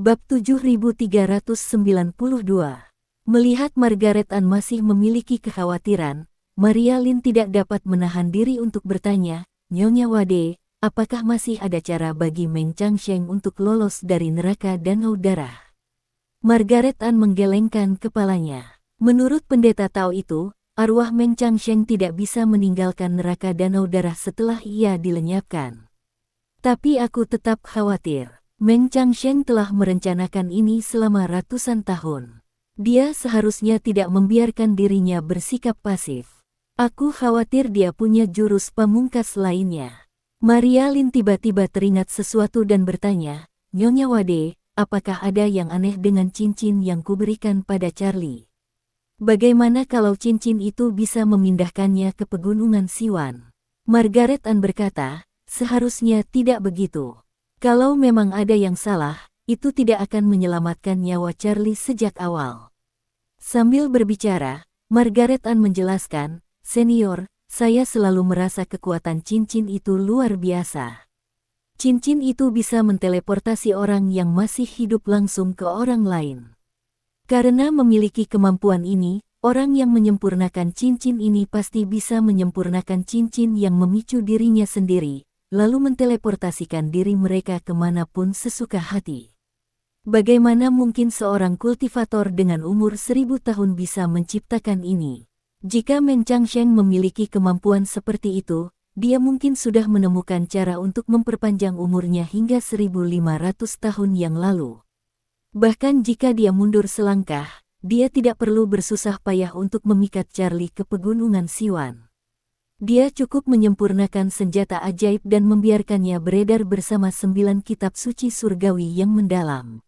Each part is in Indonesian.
Bab 7392. Melihat Margaret Ann masih memiliki kekhawatiran, Maria Lynn tidak dapat menahan diri untuk bertanya, "Nyonya Wade, apakah masih ada cara bagi Meng Changsheng untuk lolos dari neraka danau darah?" Margaret Ann menggelengkan kepalanya. Menurut pendeta Tao itu, arwah Meng Changsheng tidak bisa meninggalkan neraka danau darah setelah ia dilenyapkan. Tapi aku tetap khawatir. Meng Changsheng telah merencanakan ini selama ratusan tahun. Dia seharusnya tidak membiarkan dirinya bersikap pasif. Aku khawatir dia punya jurus pamungkas lainnya. Maria Lynn tiba-tiba teringat sesuatu dan bertanya, "Nyonya Wade, apakah ada yang aneh dengan cincin yang kuberikan pada Charlie? Bagaimana kalau cincin itu bisa memindahkannya ke pegunungan Siwan?" Margaret Ann berkata, "Seharusnya tidak begitu. Kalau memang ada yang salah, itu tidak akan menyelamatkan nyawa Charlie sejak awal." Sambil berbicara, Margaret Ann menjelaskan, "Senior, saya selalu merasa kekuatan cincin itu luar biasa. Cincin itu bisa menteleportasi orang yang masih hidup langsung ke orang lain. Karena memiliki kemampuan ini, orang yang menyempurnakan cincin ini pasti bisa menyempurnakan cincin yang memicu dirinya sendiri, lalu menteleportasikan diri mereka kemanapun sesuka hati. Bagaimana mungkin seorang kultivator dengan umur 1000 tahun bisa menciptakan ini? Jika Meng Changsheng memiliki kemampuan seperti itu, dia mungkin sudah menemukan cara untuk memperpanjang umurnya hingga 1500 tahun yang lalu. Bahkan jika dia mundur selangkah, dia tidak perlu bersusah payah untuk memikat Charlie ke pegunungan Siwan. Dia cukup menyempurnakan senjata ajaib dan membiarkannya beredar bersama 9 kitab suci surgawi yang mendalam.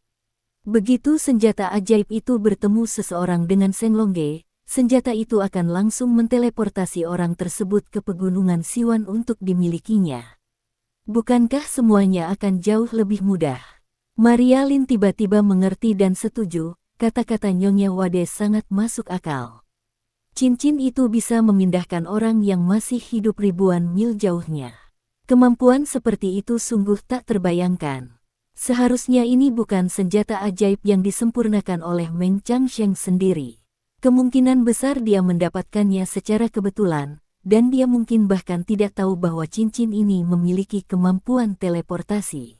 Begitu senjata ajaib itu bertemu seseorang dengan Senglongge, senjata itu akan langsung menteleportasi orang tersebut ke pegunungan Siwan untuk dimilikinya. Bukankah semuanya akan jauh lebih mudah?" Maria Lynn tiba-tiba mengerti dan setuju, kata-kata Nyonya Wade sangat masuk akal. Cincin itu bisa memindahkan orang yang masih hidup ribuan mil jauhnya. Kemampuan seperti itu sungguh tak terbayangkan. Seharusnya ini bukan senjata ajaib yang disempurnakan oleh Meng Changsheng sendiri. Kemungkinan besar dia mendapatkannya secara kebetulan, dan dia mungkin bahkan tidak tahu bahwa cincin ini memiliki kemampuan teleportasi.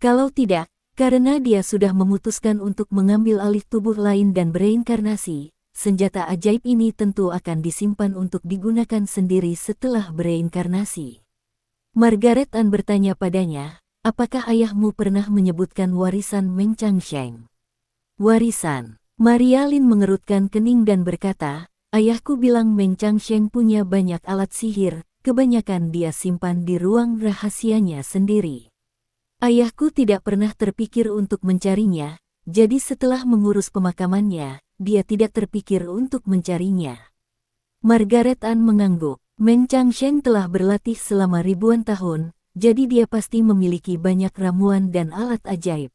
Kalau tidak, karena dia sudah memutuskan untuk mengambil alih tubuh lain dan bereinkarnasi, senjata ajaib ini tentu akan disimpan untuk digunakan sendiri setelah bereinkarnasi. Margaret Ann bertanya padanya, "Apakah ayahmu pernah menyebutkan warisan Meng Changsheng?" "Warisan?" Maria Lynn mengerutkan kening dan berkata, "Ayahku bilang Meng Changsheng punya banyak alat sihir, kebanyakan dia simpan di ruang rahasianya sendiri. Ayahku tidak pernah terpikir untuk mencarinya, jadi setelah mengurus pemakamannya, dia tidak terpikir untuk mencarinya." Margaret Ann mengangguk. Meng Changsheng telah berlatih selama ribuan tahun, jadi dia pasti memiliki banyak ramuan dan alat ajaib.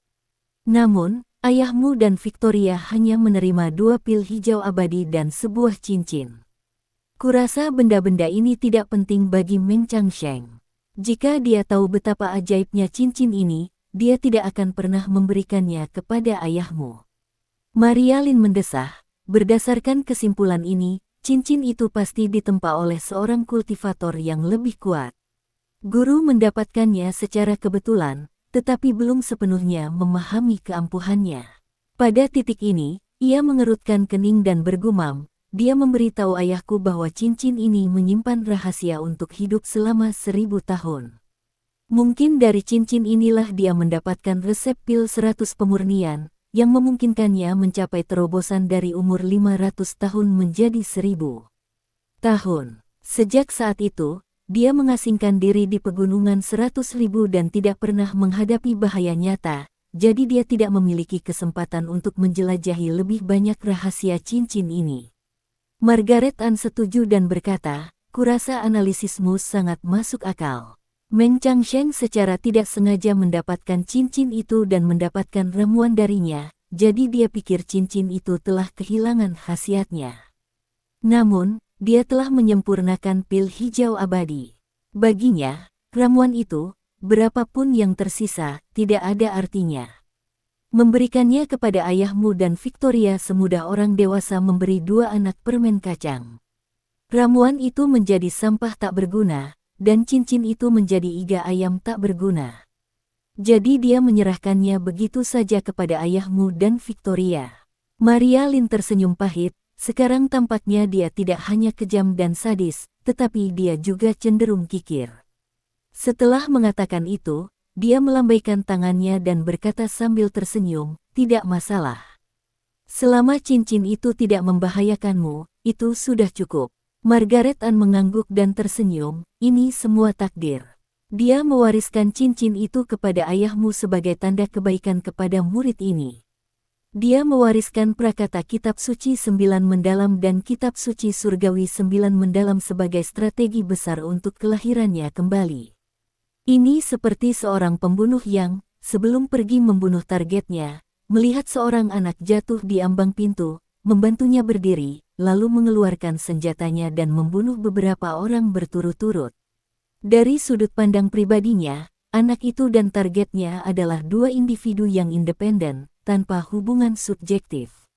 Namun, ayahmu dan Victoria hanya menerima 2 pil hijau abadi dan sebuah cincin. Kurasa benda-benda ini tidak penting bagi Meng Changsheng. Jika dia tahu betapa ajaibnya cincin ini, dia tidak akan pernah memberikannya kepada ayahmu. Maria Lynn mendesah, berdasarkan kesimpulan ini, cincin itu pasti ditempa oleh seorang kultivator yang lebih kuat. Guru mendapatkannya secara kebetulan, tetapi belum sepenuhnya memahami keampuhannya. Pada titik ini, ia mengerutkan kening dan bergumam, "Dia memberitahu ayahku bahwa cincin ini menyimpan rahasia untuk hidup selama 1000 tahun. Mungkin dari cincin inilah dia mendapatkan resep pil 100 pemurnian, yang memungkinkannya mencapai terobosan dari umur 500 tahun menjadi 1000 tahun. Sejak saat itu, dia mengasingkan diri di pegunungan 100.000 dan tidak pernah menghadapi bahaya nyata, jadi dia tidak memiliki kesempatan untuk menjelajahi lebih banyak rahasia cincin ini." Margaret Ann setuju dan berkata, "Kurasa analisismu sangat masuk akal. Meng Changsheng secara tidak sengaja mendapatkan cincin itu dan mendapatkan ramuan darinya, jadi dia pikir cincin itu telah kehilangan khasiatnya. Namun, dia telah menyempurnakan pil hijau abadi. Baginya, ramuan itu, berapapun yang tersisa, tidak ada artinya. memberikannya kepada ayahmu dan Victoria semudah orang dewasa memberi 2 anak permen kacang. Ramuan itu menjadi sampah tak berguna, dan cincin itu menjadi iga ayam tak berguna. Jadi dia menyerahkannya begitu saja kepada ayahmu dan Victoria. Maria Lynn tersenyum pahit, sekarang tampaknya dia tidak hanya kejam dan sadis, tetapi dia juga cenderung kikir. Setelah mengatakan itu, dia melambaikan tangannya dan berkata sambil tersenyum, "Tidak masalah. Selama cincin itu tidak membahayakanmu, itu sudah cukup." Margaret Ann mengangguk dan tersenyum, "Ini semua takdir. Dia mewariskan cincin itu kepada ayahmu sebagai tanda kebaikan kepada murid ini. Dia mewariskan prakata kitab suci 9 mendalam dan kitab suci surgawi 9 mendalam sebagai strategi besar untuk kelahirannya kembali. Ini seperti seorang pembunuh yang, sebelum pergi membunuh targetnya, melihat seorang anak jatuh di ambang pintu, membantunya berdiri, lalu mengeluarkan senjatanya dan membunuh beberapa orang berturut-turut. Dari sudut pandang pribadinya, anak itu dan targetnya adalah 2 individu yang independen, tanpa hubungan subjektif."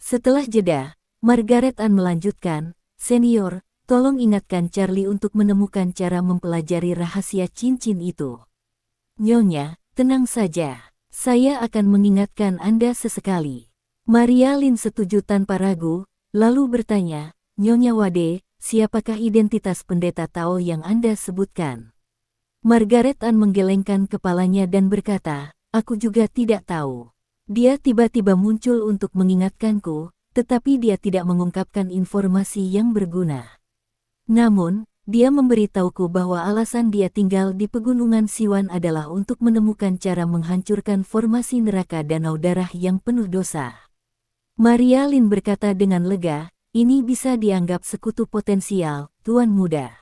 Setelah jeda, Margaret Ann melanjutkan, "Senior, tolong ingatkan Charlie untuk menemukan cara mempelajari rahasia cincin itu." "Nyonya, tenang saja. Saya akan mengingatkan Anda sesekali." Maria Lynn setuju tanpa ragu, lalu bertanya, "Nyonya Wade, siapakah identitas pendeta Tao yang Anda sebutkan?" Margaret Ann menggelengkan kepalanya dan berkata, "Aku juga tidak tahu. Dia tiba-tiba muncul untuk mengingatkanku, tetapi dia tidak mengungkapkan informasi yang berguna. Namun, dia memberitahuku bahwa alasan dia tinggal di pegunungan Siwan adalah untuk menemukan cara menghancurkan formasi neraka danau darah yang penuh dosa." Maria Lynn berkata dengan lega, "Ini bisa dianggap sekutu potensial, Tuan Muda.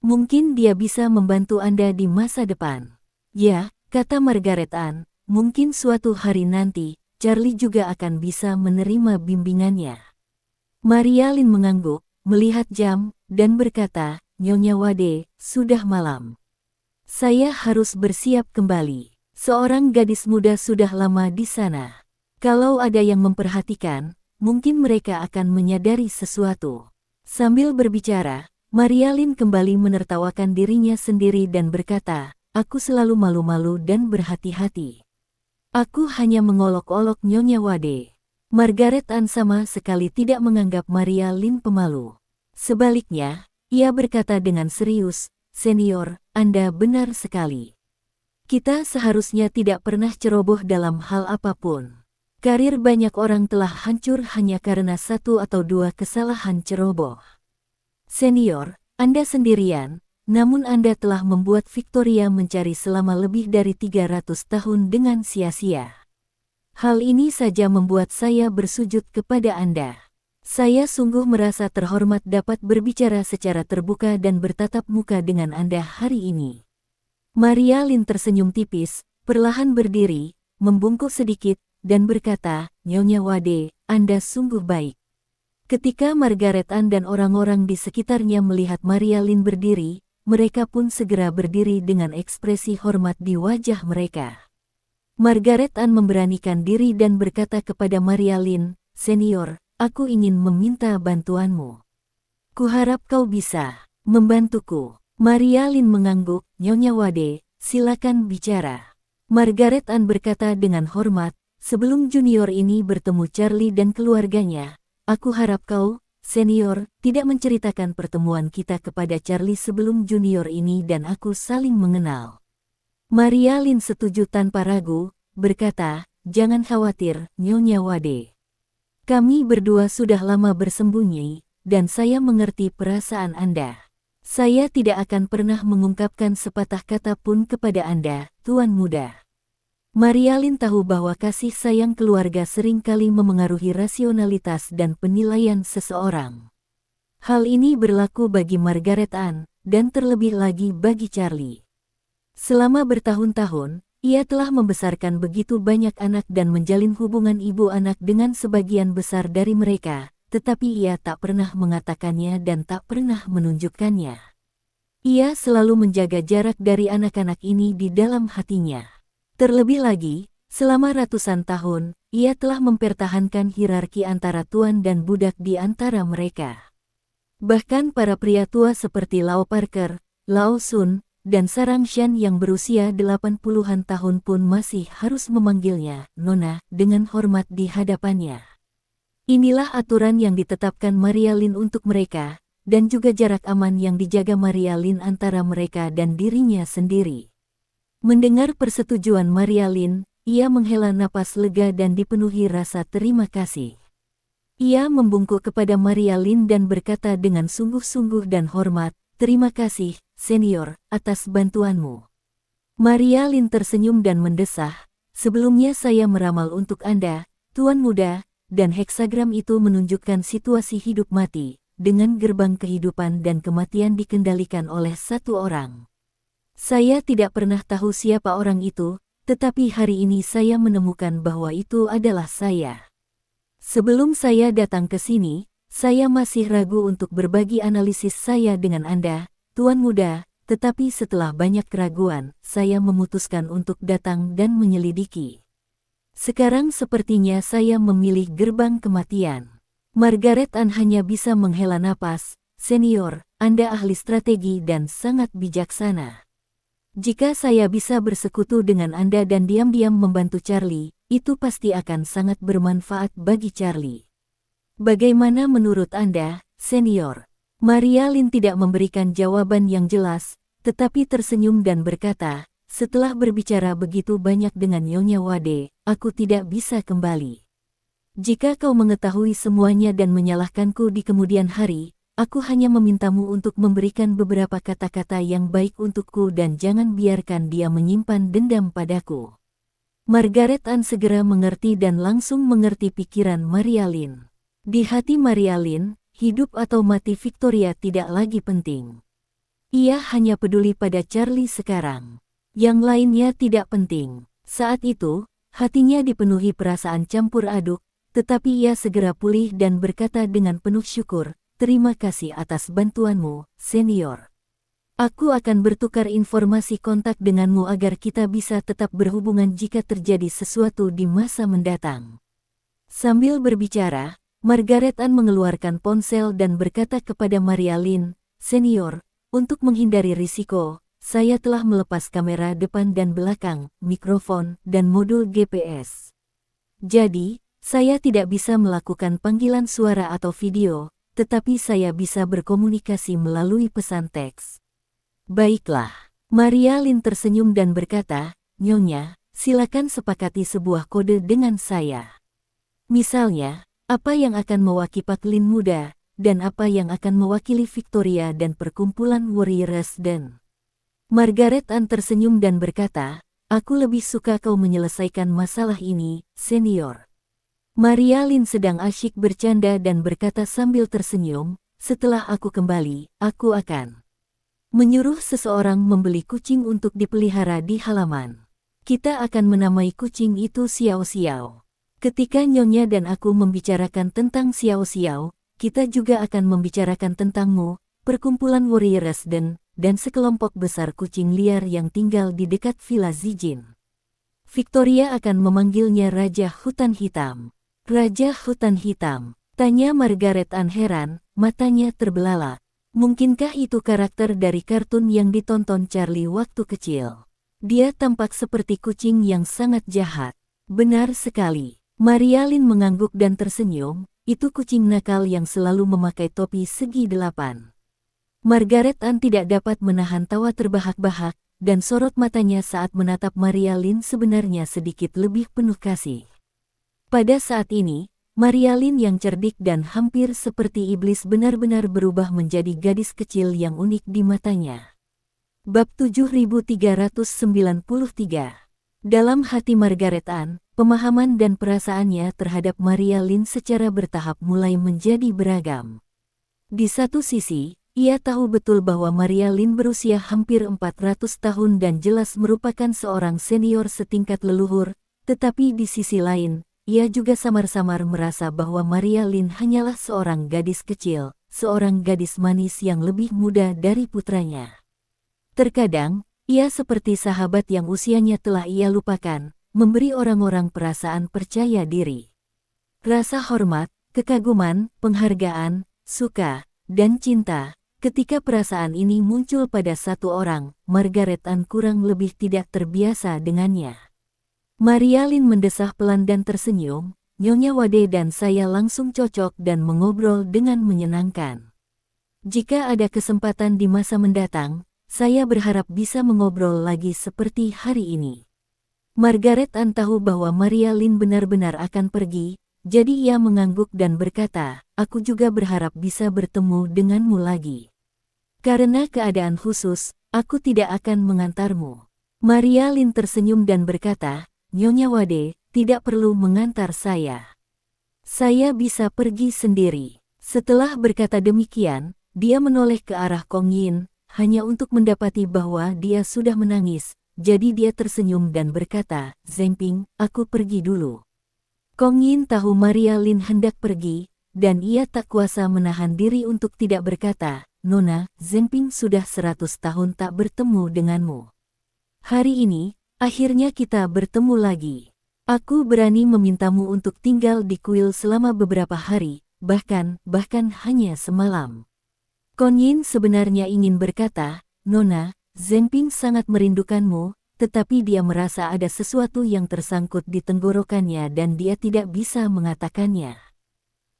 Mungkin dia bisa membantu Anda di masa depan." "Ya," kata Margaret Ann, "mungkin suatu hari nanti, Charlie juga akan bisa menerima bimbingannya." Maria Lynn mengangguk, melihat jam, dan berkata, "Nyonya Wade, sudah malam. Saya harus bersiap kembali. Seorang gadis muda sudah lama di sana. Kalau ada yang memperhatikan, mungkin mereka akan menyadari sesuatu." Sambil berbicara, Maria Lynn kembali menertawakan dirinya sendiri dan berkata, "Aku selalu malu-malu dan berhati-hati. Aku hanya mengolok-olok Nyonya Wade." Margaret Ann sama sekali tidak menganggap Maria Lynn pemalu. Sebaliknya, ia berkata dengan serius, "Senior, Anda benar sekali. Kita seharusnya tidak pernah ceroboh dalam hal apapun. Karir banyak orang telah hancur hanya karena 1 atau 2 kesalahan ceroboh. Senior, Anda sendirian, namun Anda telah membuat Victoria mencari selama lebih dari 300 tahun dengan sia-sia. Hal ini saja membuat saya bersujud kepada Anda. Saya sungguh merasa terhormat dapat berbicara secara terbuka dan bertatap muka dengan Anda hari ini." Maria Lynn tersenyum tipis, perlahan berdiri, membungkuk sedikit, dan berkata, "Nyonya Wade, Anda sungguh baik." Ketika Margaret Ann dan orang-orang di sekitarnya melihat Maria Lynn berdiri, mereka pun segera berdiri dengan ekspresi hormat di wajah mereka. Margaret Ann memberanikan diri dan berkata kepada Maria Lynn, "Senior, aku ingin meminta bantuanmu. Kuharap kau bisa membantuku." Maria Lynn mengangguk, "Nyonya Wade, silakan bicara." Margaret Ann berkata dengan hormat, "Sebelum junior ini bertemu Charlie dan keluarganya, aku harap kau, senior, tidak menceritakan pertemuan kita kepada Charlie sebelum junior ini dan aku saling mengenal." Maria Lynn setuju tanpa ragu, berkata, "Jangan khawatir, Nyonya Wade. Kami berdua sudah lama bersembunyi, dan saya mengerti perasaan Anda. Saya tidak akan pernah mengungkapkan sepatah kata pun kepada Anda, Tuan Muda." Maria Lynn tahu bahwa kasih sayang keluarga seringkali memengaruhi rasionalitas dan penilaian seseorang. Hal ini berlaku bagi Margaret Ann, dan terlebih lagi bagi Charlie. Selama bertahun-tahun, ia telah membesarkan begitu banyak anak dan menjalin hubungan ibu anak dengan sebagian besar dari mereka, tetapi ia tak pernah mengatakannya dan tak pernah menunjukkannya. Ia selalu menjaga jarak dari anak-anak ini di dalam hatinya. Terlebih lagi, Selama ratusan tahun, ia telah mempertahankan hierarki antara tuan dan budak di antara mereka. Bahkan para pria tua seperti Lao Parker, Lao Sun, dan Sarang Shan yang berusia 80-an tahun pun masih harus memanggilnya Nona dengan hormat di hadapannya. Inilah aturan yang ditetapkan Maria Lin untuk mereka, dan juga jarak aman yang dijaga Maria Lin antara mereka dan dirinya sendiri. Mendengar persetujuan Maria Lin, ia menghela napas lega dan dipenuhi rasa terima kasih. Ia membungkuk kepada Maria Lin dan berkata dengan sungguh-sungguh dan hormat, "Terima kasih, senior, atas bantuanmu." Maria Lin tersenyum dan mendesah, "Sebelumnya saya meramal untuk Anda, Tuan Muda, dan heksagram itu menunjukkan situasi hidup mati, dengan gerbang kehidupan dan kematian dikendalikan oleh satu orang. Saya tidak pernah tahu siapa orang itu, tetapi hari ini saya menemukan bahwa itu adalah saya. Sebelum saya datang ke sini, saya masih ragu untuk berbagi analisis saya dengan Anda, Tuan Muda, tetapi setelah banyak keraguan, saya memutuskan untuk datang dan menyelidiki. Sekarang sepertinya saya memilih gerbang kematian." Margaret Ann hanya bisa menghela napas, "Senior, Anda ahli strategi dan sangat bijaksana. Jika saya bisa bersekutu dengan Anda dan diam-diam membantu Charlie, itu pasti akan sangat bermanfaat bagi Charlie. Bagaimana menurut Anda, senior?" Maria Lin tidak memberikan jawaban yang jelas, tetapi tersenyum dan berkata, "Setelah berbicara begitu banyak dengan Nyonya Wade, aku tidak bisa kembali. Jika kau mengetahui semuanya dan menyalahkanku di kemudian hari, aku hanya memintamu untuk memberikan beberapa kata-kata yang baik untukku dan jangan biarkan dia menyimpan dendam padaku." Margaret Ann segera mengerti dan langsung mengerti pikiran Maria Lin. Di hati Maria Lin, hidup atau mati Victoria tidak lagi penting. Ia hanya peduli pada Charlie sekarang. Yang lainnya tidak penting. Saat itu, hatinya dipenuhi perasaan campur aduk, tetapi ia segera pulih dan berkata dengan penuh syukur, "Terima kasih atas bantuanmu, senior. Aku akan bertukar informasi kontak denganmu agar kita bisa tetap berhubungan jika terjadi sesuatu di masa mendatang." Sambil berbicara, Margaret Ann mengeluarkan ponsel dan berkata kepada Maria Lin, "Senior, untuk menghindari risiko, saya telah melepas kamera depan dan belakang, mikrofon, dan modul GPS. Jadi, saya tidak bisa melakukan panggilan suara atau video, tetapi saya bisa berkomunikasi melalui pesan teks." "Baiklah." Maria Lin tersenyum dan berkata, "Nyonya, silakan sepakati sebuah kode dengan saya. Misalnya, apa yang akan mewakili Paklin Muda, dan apa yang akan mewakili Victoria dan perkumpulan Warriors dan..." Margaret Ann tersenyum dan berkata, "Aku lebih suka kau menyelesaikan masalah ini, senior." Maria Lin sedang asyik bercanda dan berkata sambil tersenyum, "Setelah aku kembali, aku akan menyuruh seseorang membeli kucing untuk dipelihara di halaman. Kita akan menamai kucing itu Xiao Xiao. Ketika Nyonya dan aku membicarakan tentang Xiao Xiao, kita juga akan membicarakan tentangmu, perkumpulan Warriors dan sekelompok besar kucing liar yang tinggal di dekat Villa Zijin. Victoria akan memanggilnya Raja Hutan Hitam." "Raja Hutan Hitam?" tanya Margaret Ann heran, matanya terbelalak. Mungkinkah itu karakter dari kartun yang ditonton Charlie waktu kecil? Dia tampak seperti kucing yang sangat jahat. "Benar sekali." Maria Lin mengangguk dan tersenyum, "Itu kucing nakal yang selalu memakai topi segi 8. Margaret Ann tidak dapat menahan tawa terbahak-bahak, dan sorot matanya saat menatap Maria Lin sebenarnya sedikit lebih penuh kasih. Pada saat ini, Maria Lin yang cerdik dan hampir seperti iblis benar-benar berubah menjadi gadis kecil yang unik di matanya. Bab 7393. Dalam hati Margaret Ann, pemahaman dan perasaannya terhadap Maria Lin secara bertahap mulai menjadi beragam. Di satu sisi, ia tahu betul bahwa Maria Lin berusia hampir 400 tahun dan jelas merupakan seorang senior setingkat leluhur, tetapi di sisi lain, ia juga samar-samar merasa bahwa Maria Lin hanyalah seorang gadis kecil, seorang gadis manis yang lebih muda dari putranya. Terkadang, ia seperti sahabat yang usianya telah ia lupakan, memberi orang-orang perasaan percaya diri. Rasa hormat, kekaguman, penghargaan, suka, dan cinta. Ketika perasaan ini muncul pada satu orang, Margaret Ann kurang lebih tidak terbiasa dengannya. Maria Lynn mendesah pelan dan tersenyum. Nyonya Wade dan saya langsung cocok dan mengobrol dengan menyenangkan. Jika ada kesempatan di masa mendatang, saya berharap bisa mengobrol lagi seperti hari ini. Margaret Ann tahu bahwa Maria Lynn benar-benar akan pergi, jadi ia mengangguk dan berkata, "Aku juga berharap bisa bertemu denganmu lagi. Karena keadaan khusus, aku tidak akan mengantarmu." Maria Lynn tersenyum dan berkata, "Nyonya Wade, tidak perlu mengantar saya. Saya bisa pergi sendiri." Setelah berkata demikian, dia menoleh ke arah Kong Yin, hanya untuk mendapati bahwa dia sudah menangis, jadi dia tersenyum dan berkata, "Zheng Ping, aku pergi dulu." Kong Yin tahu Maria Lynn hendak pergi, dan ia tak kuasa menahan diri untuk tidak berkata, "Nona, Zheng Ping sudah 100 tahun tak bertemu denganmu. Hari ini, akhirnya kita bertemu lagi. Aku berani memintamu untuk tinggal di kuil selama beberapa hari, bahkan hanya semalam." Kong Yin sebenarnya ingin berkata, "Nona, Zheng Ping sangat merindukanmu," tetapi dia merasa ada sesuatu yang tersangkut di tenggorokannya dan dia tidak bisa mengatakannya.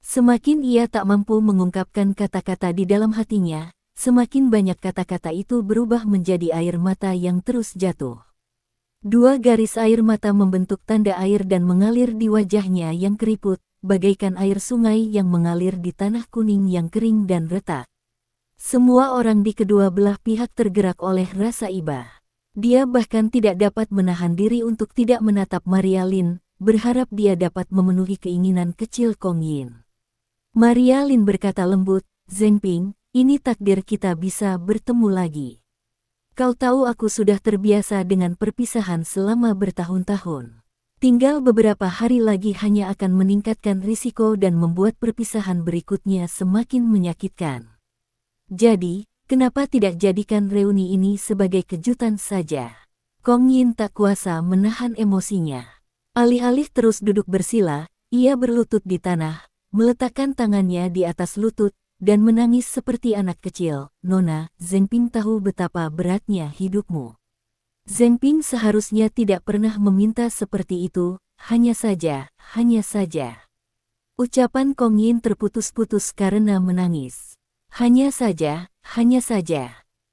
Semakin ia tak mampu mengungkapkan kata-kata di dalam hatinya, semakin banyak kata-kata itu berubah menjadi air mata yang terus jatuh. 2 garis air mata membentuk tanda air dan mengalir di wajahnya yang keriput, bagaikan air sungai yang mengalir di tanah kuning yang kering dan retak. Semua orang di kedua belah pihak tergerak oleh rasa iba. Dia bahkan tidak dapat menahan diri untuk tidak menatap Maria Lynn, berharap dia dapat memenuhi keinginan kecil Kong Yin. Maria Lynn berkata lembut, "Zheng Ping, ini takdir kita bisa bertemu lagi. Kau tahu aku sudah terbiasa dengan perpisahan selama bertahun-tahun. Tinggal beberapa hari lagi hanya akan meningkatkan risiko dan membuat perpisahan berikutnya semakin menyakitkan. Jadi, kenapa tidak jadikan reuni ini sebagai kejutan saja?" Kong Yin tak kuasa menahan emosinya. Alih-alih terus duduk bersila, ia berlutut di tanah, meletakkan tangannya di atas lutut, dan menangis seperti anak kecil. "Nona, Zheng Ping tahu betapa beratnya hidupmu. Zheng Ping seharusnya tidak pernah meminta seperti itu, hanya saja. Ucapan Kong Yin terputus-putus karena menangis. Hanya saja.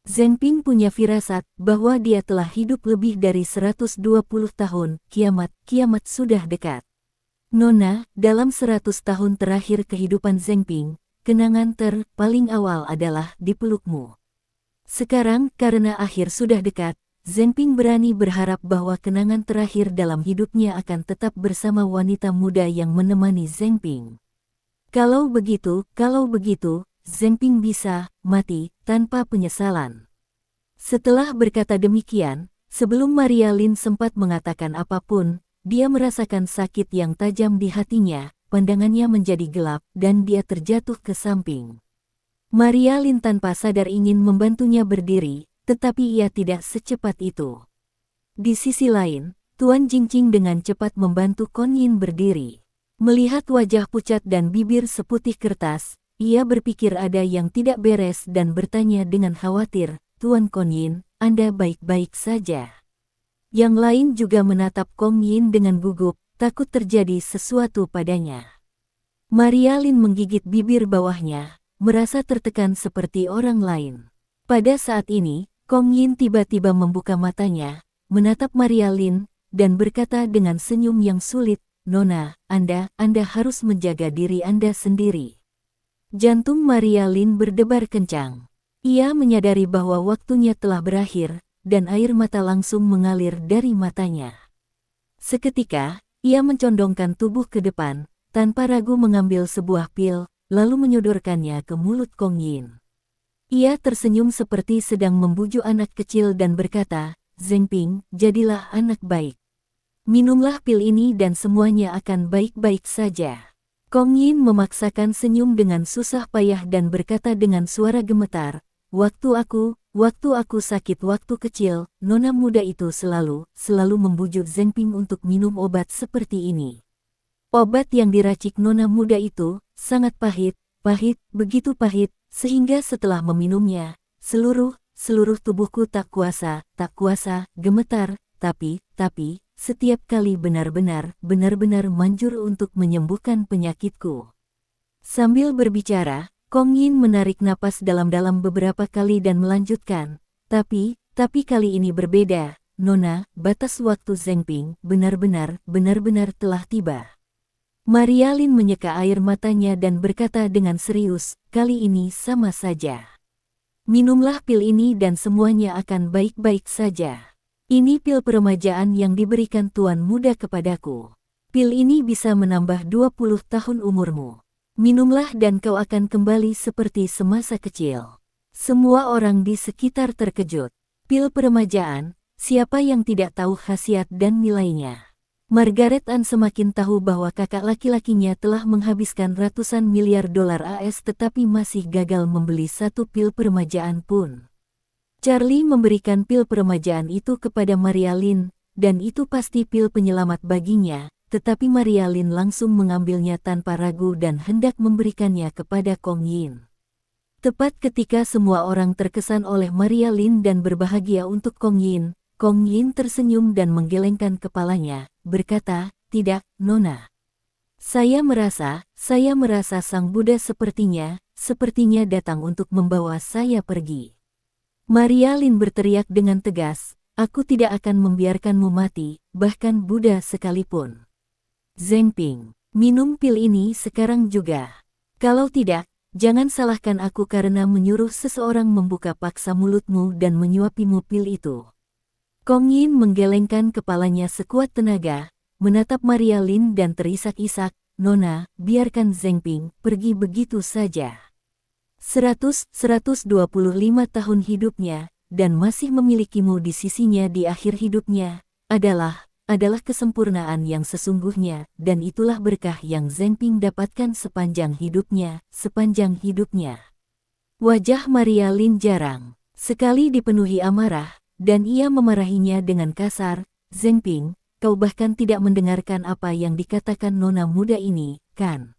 Zheng Ping punya firasat bahwa dia telah hidup lebih dari 120 tahun, kiamat sudah dekat. Nona, dalam 100 tahun terakhir kehidupan Zheng Ping, kenangan paling awal adalah di pelukmu. Sekarang, karena akhir sudah dekat, Zheng Ping berani berharap bahwa kenangan terakhir dalam hidupnya akan tetap bersama wanita muda yang menemani Zheng Ping. Kalau begitu, Zheng Ping bisa mati tanpa penyesalan." Setelah berkata demikian, sebelum Maria Lynn sempat mengatakan apapun, dia merasakan sakit yang tajam di hatinya, pandangannya menjadi gelap, dan dia terjatuh ke samping. Maria Lynn tanpa sadar ingin membantunya berdiri, tetapi ia tidak secepat itu. Di sisi lain, Tuan Jingqing dengan cepat membantu Kong Yin berdiri. Melihat wajah pucat dan bibir seputih kertas, ia berpikir ada yang tidak beres dan bertanya dengan khawatir, "Tuan Kong Yin, Anda baik-baik saja?" Yang lain juga menatap Kong Yin dengan gugup, takut terjadi sesuatu padanya. Maria Lynn menggigit bibir bawahnya, merasa tertekan seperti orang lain. Pada saat ini, Kong Yin tiba-tiba membuka matanya, menatap Maria Lynn, dan berkata dengan senyum yang sulit, "Nona, Anda harus menjaga diri Anda sendiri." Jantung Maria Lynn berdebar kencang. Ia menyadari bahwa waktunya telah berakhir, dan air mata langsung mengalir dari matanya. Seketika, ia mencondongkan tubuh ke depan, tanpa ragu mengambil sebuah pil, lalu menyodorkannya ke mulut Kong Yin. Ia tersenyum seperti sedang membujuk anak kecil dan berkata, "Zheng Ping, jadilah anak baik. Minumlah pil ini dan semuanya akan baik-baik saja." Kong Yin memaksakan senyum dengan susah payah dan berkata dengan suara gemetar, "Waktu aku waktu aku sakit waktu kecil, nona muda itu selalu membujuk Zheng Ping untuk minum obat seperti ini. Obat yang diracik nona muda itu sangat pahit, begitu pahit, sehingga setelah meminumnya, seluruh tubuhku tak kuasa gemetar, tapi, setiap kali benar-benar manjur untuk menyembuhkan penyakitku. Sambil berbicara, Kong Yin menarik napas dalam-dalam beberapa kali dan melanjutkan, tapi kali ini berbeda, Nona, batas waktu Zheng Ping benar-benar telah tiba. Maria Lin menyeka air matanya dan berkata dengan serius, kali ini sama saja. Minumlah pil ini dan semuanya akan baik-baik saja. Ini pil peremajaan yang diberikan tuan muda kepadaku. Pil ini bisa menambah 20 tahun umurmu. Minumlah dan kau akan kembali seperti semasa kecil. Semua orang di sekitar terkejut. Pil peremajaan, siapa yang tidak tahu khasiat dan nilainya? Margaret Ann semakin tahu bahwa kakak laki-lakinya telah menghabiskan ratusan miliar dolar AS tetapi masih gagal membeli satu pil peremajaan pun. Charlie memberikan pil peremajaan itu kepada Maria Lin, dan itu pasti pil penyelamat baginya. Tetapi Maria Lin langsung mengambilnya tanpa ragu dan hendak memberikannya kepada Kong Yin. Tepat ketika semua orang terkesan oleh Maria Lin dan berbahagia untuk Kong Yin tersenyum dan menggelengkan kepalanya, berkata, tidak, Nona. Saya merasa Sang Buddha sepertinya datang untuk membawa saya pergi. Maria Lin berteriak dengan tegas, aku tidak akan membiarkanmu mati, bahkan Buddha sekalipun. Zheng Ping, minum pil ini sekarang juga. Kalau tidak, jangan salahkan aku karena menyuruh seseorang membuka paksa mulutmu dan menyuapimu pil itu. Kong Yin menggelengkan kepalanya sekuat tenaga, menatap Maria Lin dan terisak-isak, Nona, biarkan Zheng Ping pergi begitu saja. 125 tahun hidupnya, dan masih memilikimu di sisinya di akhir hidupnya, adalah kesempurnaan yang sesungguhnya, dan itulah berkah yang Zheng Ping dapatkan sepanjang hidupnya. Wajah Maria Lin jarang sekali dipenuhi amarah, dan ia memarahinya dengan kasar, Zheng Ping, kau bahkan tidak mendengarkan apa yang dikatakan nona muda ini, kan?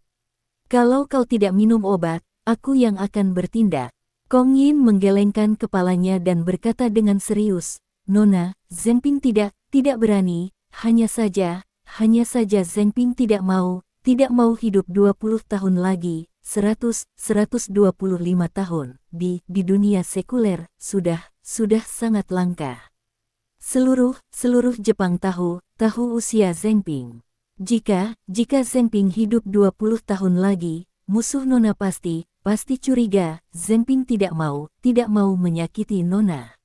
Kalau kau tidak minum obat, aku yang akan bertindak. Kong Yin menggelengkan kepalanya dan berkata dengan serius, Nona, Zheng Ping tidak berani. Hanya saja Zheng Ping tidak mau hidup 20 tahun lagi, 125 tahun, di dunia sekuler, sudah sangat langka. Seluruh Jepang tahu usia Zheng Ping. Jika Zheng Ping hidup 20 tahun lagi, musuh Nona pasti curiga, Zheng Ping tidak mau menyakiti Nona.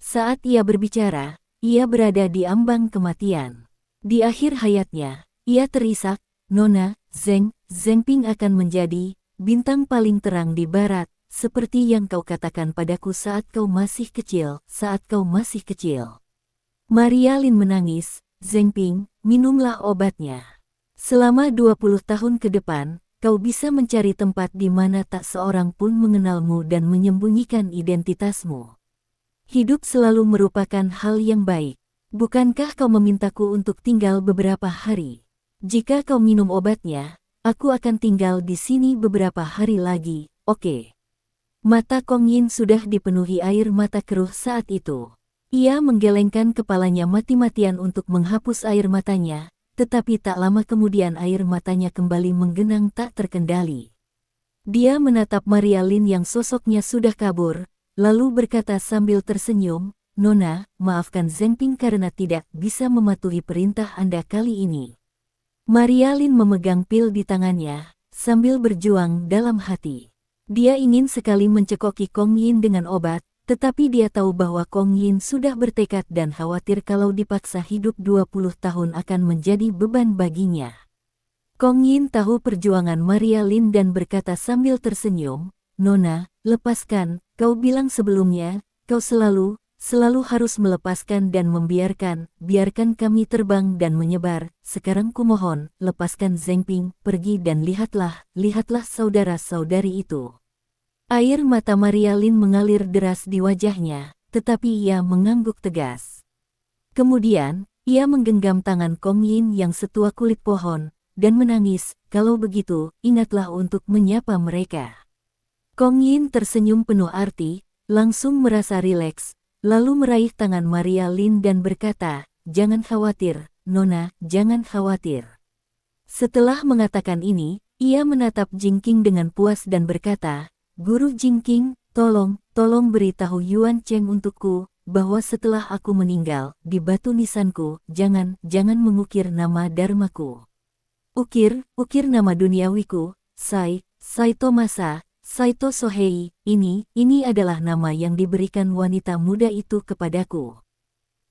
Saat ia berbicara, ia berada di ambang kematian. Di akhir hayatnya, ia terisak, Nona, Zheng Ping akan menjadi bintang paling terang di barat, seperti yang kau katakan padaku saat kau masih kecil. Maria Lin menangis, Zheng Ping, minumlah obatnya. Selama 20 tahun ke depan, kau bisa mencari tempat di mana tak seorang pun mengenalmu dan menyembunyikan identitasmu. Hidup selalu merupakan hal yang baik. Bukankah kau memintaku untuk tinggal beberapa hari? Jika kau minum obatnya, aku akan tinggal di sini beberapa hari lagi, oke? Mata Kong Yin sudah dipenuhi air mata keruh saat itu. Ia menggelengkan kepalanya mati-matian untuk menghapus air matanya, tetapi tak lama kemudian air matanya kembali menggenang tak terkendali. Dia menatap Maria Lin yang sosoknya sudah kabur, lalu berkata sambil tersenyum, Nona, maafkan Zheng Ping karena tidak bisa mematuhi perintah Anda kali ini. Maria Lin memegang pil di tangannya, sambil berjuang dalam hati. Dia ingin sekali mencekoki Kong Yin dengan obat, tetapi dia tahu bahwa Kong Yin sudah bertekad dan khawatir kalau dipaksa hidup 20 tahun akan menjadi beban baginya. Kong Yin tahu perjuangan Maria Lin dan berkata sambil tersenyum, Nona, lepaskan, kau bilang sebelumnya, kau selalu harus melepaskan dan biarkan kami terbang dan menyebar. Sekarang kumohon, lepaskan Zheng Ping, pergi dan lihatlah saudara-saudari itu. Air mata Maria Lin mengalir deras di wajahnya, tetapi ia mengangguk tegas. Kemudian, ia menggenggam tangan Kong Yin yang setua kulit pohon, dan menangis. Kalau begitu, ingatlah untuk menyapa mereka. Kong Yin tersenyum penuh arti, langsung merasa rileks, lalu meraih tangan Maria Lin dan berkata, "Jangan khawatir, Nona, jangan khawatir." Setelah mengatakan ini, ia menatap Jingqing dengan puas dan berkata, "Guru Jingqing, tolong beritahu Yuan Cheng untukku, bahwa setelah aku meninggal, di batu nisanku, jangan mengukir nama dharmaku. Ukir nama duniawiku, Saito Masa, Saito Sohei, ini adalah nama yang diberikan wanita muda itu kepadaku."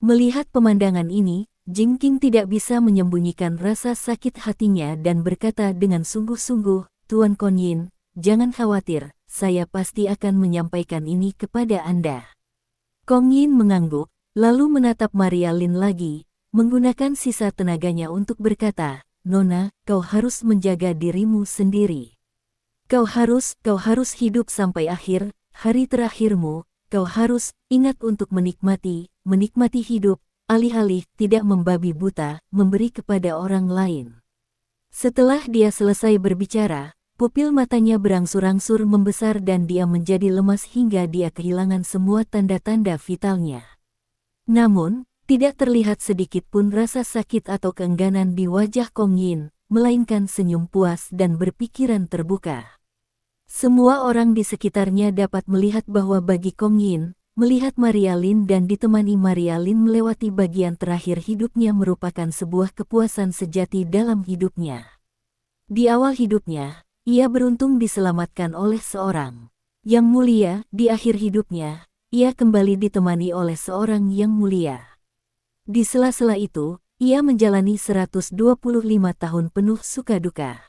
Melihat pemandangan ini, Jingqing tidak bisa menyembunyikan rasa sakit hatinya dan berkata dengan sungguh-sungguh, "Tuan Kong Yin, jangan khawatir, saya pasti akan menyampaikan ini kepada Anda." Kong Yin mengangguk, lalu menatap Maria Lin lagi, menggunakan sisa tenaganya untuk berkata, "Nona, kau harus menjaga dirimu sendiri. Kau harus hidup sampai akhir hari terakhirmu. Kau harus ingat untuk menikmati hidup, alih-alih tidak membabi buta, memberi kepada orang lain." Setelah dia selesai berbicara, pupil matanya berangsur-angsur membesar dan dia menjadi lemas hingga dia kehilangan semua tanda-tanda vitalnya. Namun, tidak terlihat sedikit pun rasa sakit atau keengganan di wajah Kong Yin, melainkan senyum puas dan berpikiran terbuka. Semua orang di sekitarnya dapat melihat bahwa bagi Kong Yin, melihat Maria Lin dan ditemani Maria Lin melewati bagian terakhir hidupnya merupakan sebuah kepuasan sejati dalam hidupnya. Di awal hidupnya, ia beruntung diselamatkan oleh seorang yang mulia. Di akhir hidupnya, ia kembali ditemani oleh seorang yang mulia. Di sela-sela itu, ia menjalani 125 tahun penuh suka duka.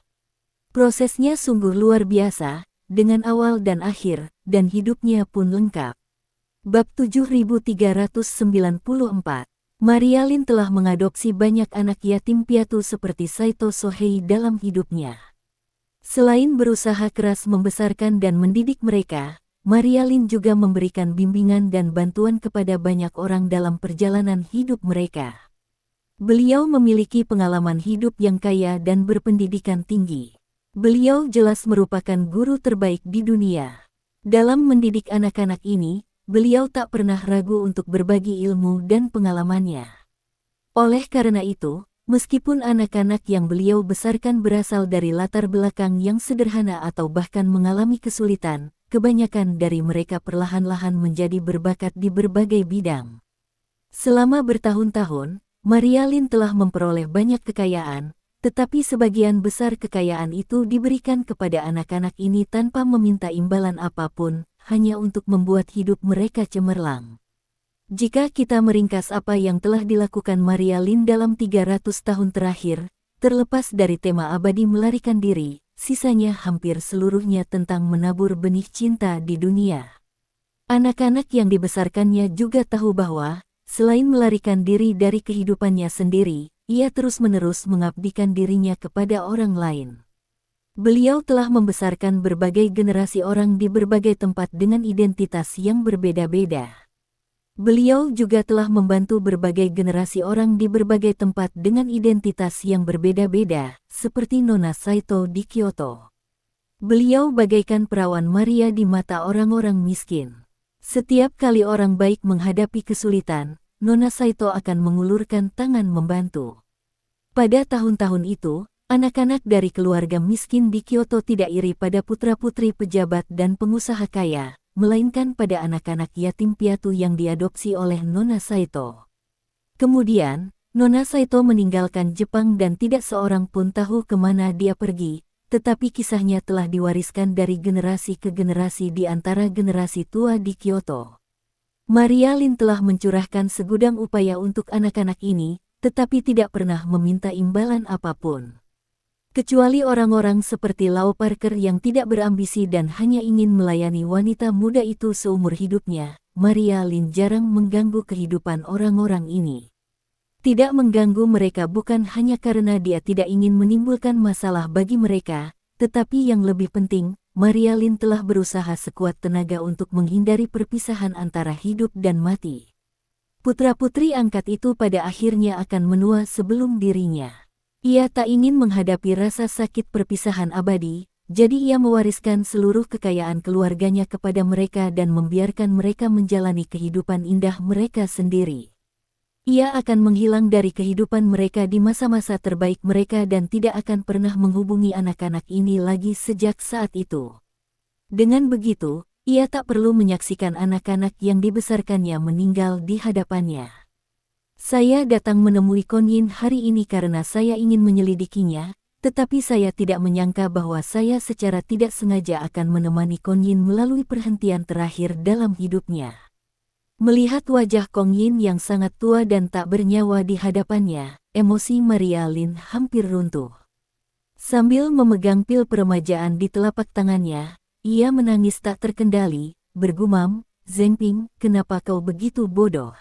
Prosesnya sungguh luar biasa, dengan awal dan akhir, dan hidupnya pun lengkap. Bab 7394. Maria Lin telah mengadopsi banyak anak yatim piatu seperti Saito Sohei dalam hidupnya. Selain berusaha keras membesarkan dan mendidik mereka, Maria Lin juga memberikan bimbingan dan bantuan kepada banyak orang dalam perjalanan hidup mereka. Beliau memiliki pengalaman hidup yang kaya dan berpendidikan tinggi. Beliau jelas merupakan guru terbaik di dunia. Dalam mendidik anak-anak ini, beliau tak pernah ragu untuk berbagi ilmu dan pengalamannya. Oleh karena itu, meskipun anak-anak yang beliau besarkan berasal dari latar belakang yang sederhana atau bahkan mengalami kesulitan, kebanyakan dari mereka perlahan-lahan menjadi berbakat di berbagai bidang. Selama bertahun-tahun, Maria Lin telah memperoleh banyak kekayaan, tetapi sebagian besar kekayaan itu diberikan kepada anak-anak ini tanpa meminta imbalan apapun, hanya untuk membuat hidup mereka cemerlang. Jika kita meringkas apa yang telah dilakukan Maria Lin dalam 300 tahun terakhir, terlepas dari tema abadi melarikan diri, sisanya hampir seluruhnya tentang menabur benih cinta di dunia. Anak-anak yang dibesarkannya juga tahu bahwa, selain melarikan diri dari kehidupannya sendiri, ia terus-menerus mengabdikan dirinya kepada orang lain. Beliau telah membesarkan berbagai generasi orang di berbagai tempat dengan identitas yang berbeda-beda. Beliau juga telah membantu berbagai generasi orang di berbagai tempat dengan identitas yang berbeda-beda, seperti Nona Saito di Kyoto. Beliau bagaikan perawan Maria di mata orang-orang miskin. Setiap kali orang baik menghadapi kesulitan, Nona Saito akan mengulurkan tangan membantu. Pada tahun-tahun itu, anak-anak dari keluarga miskin di Kyoto tidak iri pada putra-putri pejabat dan pengusaha kaya, melainkan pada anak-anak yatim piatu yang diadopsi oleh Nona Saito. Kemudian, Nona Saito meninggalkan Jepang dan tidak seorang pun tahu kemana dia pergi, tetapi kisahnya telah diwariskan dari generasi ke generasi di antara generasi tua di Kyoto. Maria Lin telah mencurahkan segudang upaya untuk anak-anak ini, tetapi tidak pernah meminta imbalan apapun. Kecuali orang-orang seperti Lau Parker yang tidak berambisi dan hanya ingin melayani wanita muda itu seumur hidupnya, Maria Lin jarang mengganggu kehidupan orang-orang ini. Tidak mengganggu mereka bukan hanya karena dia tidak ingin menimbulkan masalah bagi mereka, tetapi yang lebih penting, Maria Lin telah berusaha sekuat tenaga untuk menghindari perpisahan antara hidup dan mati. Putra-putri angkat itu pada akhirnya akan menua sebelum dirinya. Ia tak ingin menghadapi rasa sakit perpisahan abadi, jadi ia mewariskan seluruh kekayaan keluarganya kepada mereka dan membiarkan mereka menjalani kehidupan indah mereka sendiri. Ia akan menghilang dari kehidupan mereka di masa-masa terbaik mereka dan tidak akan pernah menghubungi anak-anak ini lagi sejak saat itu. Dengan begitu, ia tak perlu menyaksikan anak-anak yang dibesarkannya meninggal di hadapannya. Saya datang menemui Kon Yin hari ini karena saya ingin menyelidikinya, tetapi saya tidak menyangka bahwa saya secara tidak sengaja akan menemani Kon Yin melalui perhentian terakhir dalam hidupnya. Melihat wajah Kong Yin yang sangat tua dan tak bernyawa di hadapannya, emosi Maria Lin hampir runtuh. Sambil memegang pil peremajaan di telapak tangannya, ia menangis tak terkendali, bergumam, "Zheng Ping, kenapa kau begitu bodoh?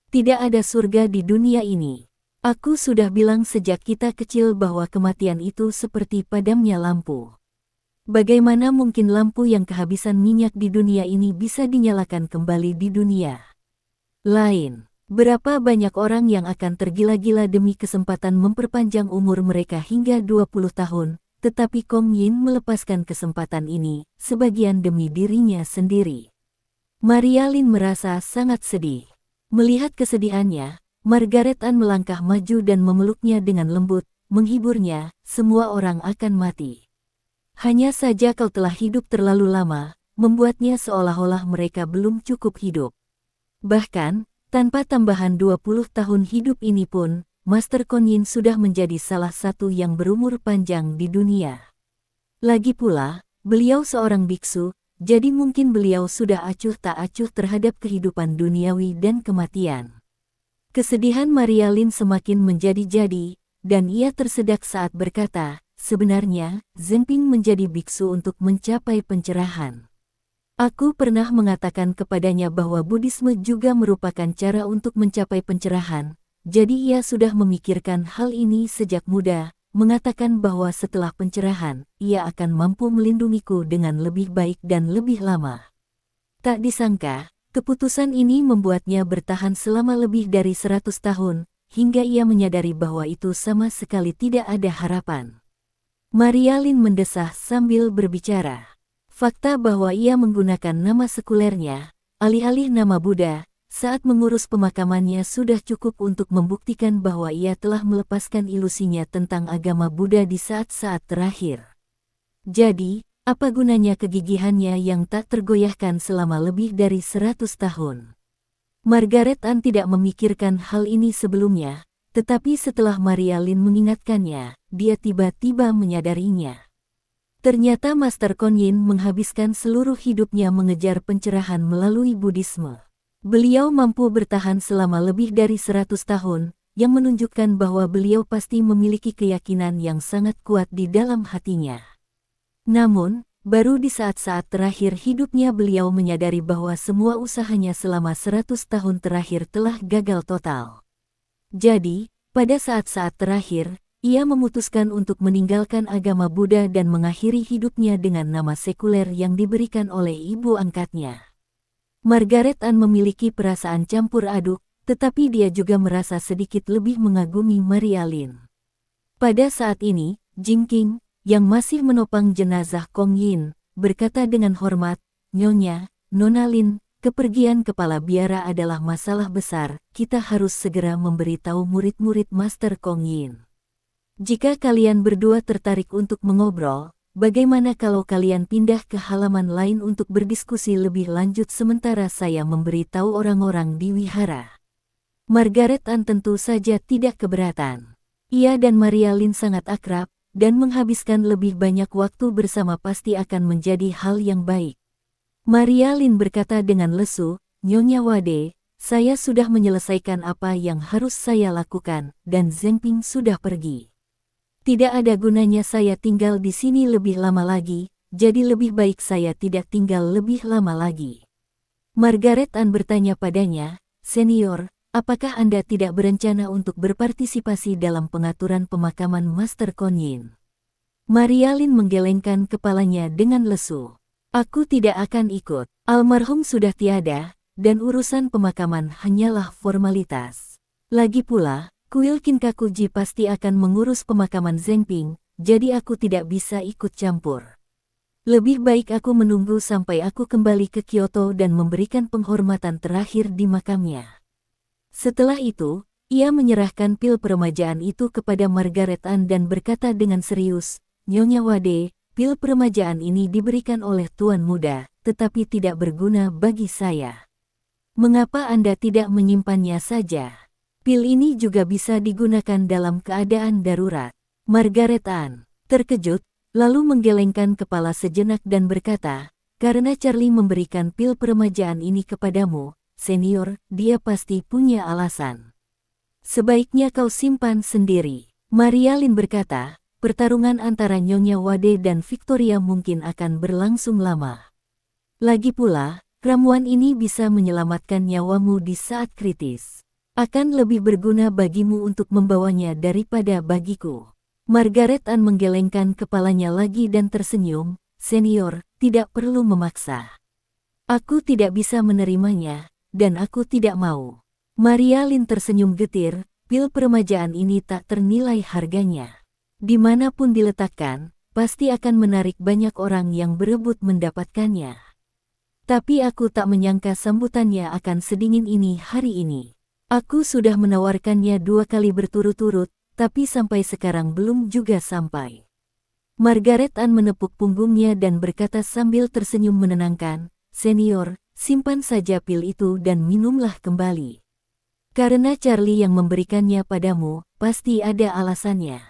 Tidak ada surga di dunia ini. Aku sudah bilang sejak kita kecil bahwa kematian itu seperti padamnya lampu. Bagaimana mungkin lampu yang kehabisan minyak di dunia ini bisa dinyalakan kembali di dunia lain? Berapa banyak orang yang akan tergila-gila demi kesempatan memperpanjang umur mereka hingga 20 tahun, tetapi Kong Yin melepaskan kesempatan ini, sebagian demi dirinya sendiri." Maria Lin merasa sangat sedih. Melihat kesedihannya, Margaret Ann melangkah maju dan memeluknya dengan lembut, menghiburnya, "Semua orang akan mati. Hanya saja kau telah hidup terlalu lama, membuatnya seolah-olah mereka belum cukup hidup. Bahkan, tanpa tambahan 20 tahun hidup ini pun, Master Kon Yin sudah menjadi salah satu yang berumur panjang di dunia. Lagi pula, beliau seorang biksu, jadi mungkin beliau sudah acuh tak acuh terhadap kehidupan duniawi dan kematian." Kesedihan Maria Lin semakin menjadi-jadi, dan ia tersedak saat berkata, "Sebenarnya, Zheng Ping menjadi biksu untuk mencapai pencerahan. Aku pernah mengatakan kepadanya bahwa Buddhisme juga merupakan cara untuk mencapai pencerahan, jadi ia sudah memikirkan hal ini sejak muda, mengatakan bahwa setelah pencerahan, ia akan mampu melindungiku dengan lebih baik dan lebih lama." Tak disangka, keputusan ini membuatnya bertahan selama lebih dari 100 tahun, hingga ia menyadari bahwa itu sama sekali tidak ada harapan. Maria Lin mendesah sambil berbicara. Fakta bahwa ia menggunakan nama sekulernya, alih-alih nama Buddha, saat mengurus pemakamannya sudah cukup untuk membuktikan bahwa ia telah melepaskan ilusinya tentang agama Buddha di saat-saat terakhir. Jadi, apa gunanya kegigihannya yang tak tergoyahkan selama lebih dari 100 tahun? Margaret Ann tidak memikirkan hal ini sebelumnya, tetapi setelah Maria Lin mengingatkannya, dia tiba-tiba menyadarinya. Ternyata Master Kon Yin menghabiskan seluruh hidupnya mengejar pencerahan melalui Buddhisme. Beliau mampu bertahan selama lebih dari 100 tahun, yang menunjukkan bahwa beliau pasti memiliki keyakinan yang sangat kuat di dalam hatinya. Namun, baru di saat-saat terakhir hidupnya beliau menyadari bahwa semua usahanya selama 100 tahun terakhir telah gagal total. Jadi, pada saat-saat terakhir, ia memutuskan untuk meninggalkan agama Buddha dan mengakhiri hidupnya dengan nama sekuler yang diberikan oleh ibu angkatnya. Margaret Ann memiliki perasaan campur aduk, tetapi dia juga merasa sedikit lebih mengagumi Maria Lin. Pada saat ini, Jing Qing, yang masih menopang jenazah Kong Yin, berkata dengan hormat, "Nyonya, Nona Lin, kepergian kepala biara adalah masalah besar, kita harus segera memberitahu murid-murid Master Kong Yin. Jika kalian berdua tertarik untuk mengobrol, bagaimana kalau kalian pindah ke halaman lain untuk berdiskusi lebih lanjut sementara saya memberitahu orang-orang di wihara?" Margaret Ann tentu saja tidak keberatan. Ia dan Maria Lin sangat akrab, dan menghabiskan lebih banyak waktu bersama pasti akan menjadi hal yang baik. Maria Lin berkata dengan lesu, "Nyonya Wade, saya sudah menyelesaikan apa yang harus saya lakukan, dan Zheng Ping sudah pergi. Tidak ada gunanya saya tinggal di sini lebih lama lagi, jadi lebih baik saya tidak tinggal lebih lama lagi." Margaret Ann bertanya padanya, "Senior, apakah Anda tidak berencana untuk berpartisipasi dalam pengaturan pemakaman Master Kon Yin?" Maria Lin menggelengkan kepalanya dengan lesu. Aku tidak akan ikut. Almarhum sudah tiada, dan urusan pemakaman hanyalah formalitas. Lagi pula, kuil Kinkakuji pasti akan mengurus pemakaman Zheng Ping, jadi aku tidak bisa ikut campur. Lebih baik aku menunggu sampai aku kembali ke Kyoto dan memberikan penghormatan terakhir di makamnya. Setelah itu, ia menyerahkan pil peremajaan itu kepada Margaret Ann dan berkata dengan serius, "Nyonya Wade, pil peremajaan ini diberikan oleh Tuan Muda, tetapi tidak berguna bagi saya. Mengapa Anda tidak menyimpannya saja? Pil ini juga bisa digunakan dalam keadaan darurat." Margaret Ann terkejut, lalu menggelengkan kepala sejenak dan berkata, "Karena Charlie memberikan pil peremajaan ini kepadamu, senior, dia pasti punya alasan. Sebaiknya kau simpan sendiri." Maria Lin berkata, "Pertarungan antara Nyonya Wade dan Victoria mungkin akan berlangsung lama. Lagi pula, ramuan ini bisa menyelamatkan nyawamu di saat kritis. Akan lebih berguna bagimu untuk membawanya daripada bagiku." Margaret Ann menggelengkan kepalanya lagi dan tersenyum, "Senior, tidak perlu memaksa. Aku tidak bisa menerimanya, dan aku tidak mau." Maria Lin tersenyum getir, pil peremajaan ini tak ternilai harganya. Dimanapun diletakkan, pasti akan menarik banyak orang yang berebut mendapatkannya. Tapi aku tak menyangka sambutannya akan sedingin ini hari ini. Aku sudah menawarkannya 2 kali berturut-turut, tapi sampai sekarang belum juga sampai. Margaret Ann menepuk punggungnya dan berkata sambil tersenyum menenangkan, "Senior, simpan saja pil itu dan minumlah kembali. Karena Charlie yang memberikannya padamu, pasti ada alasannya."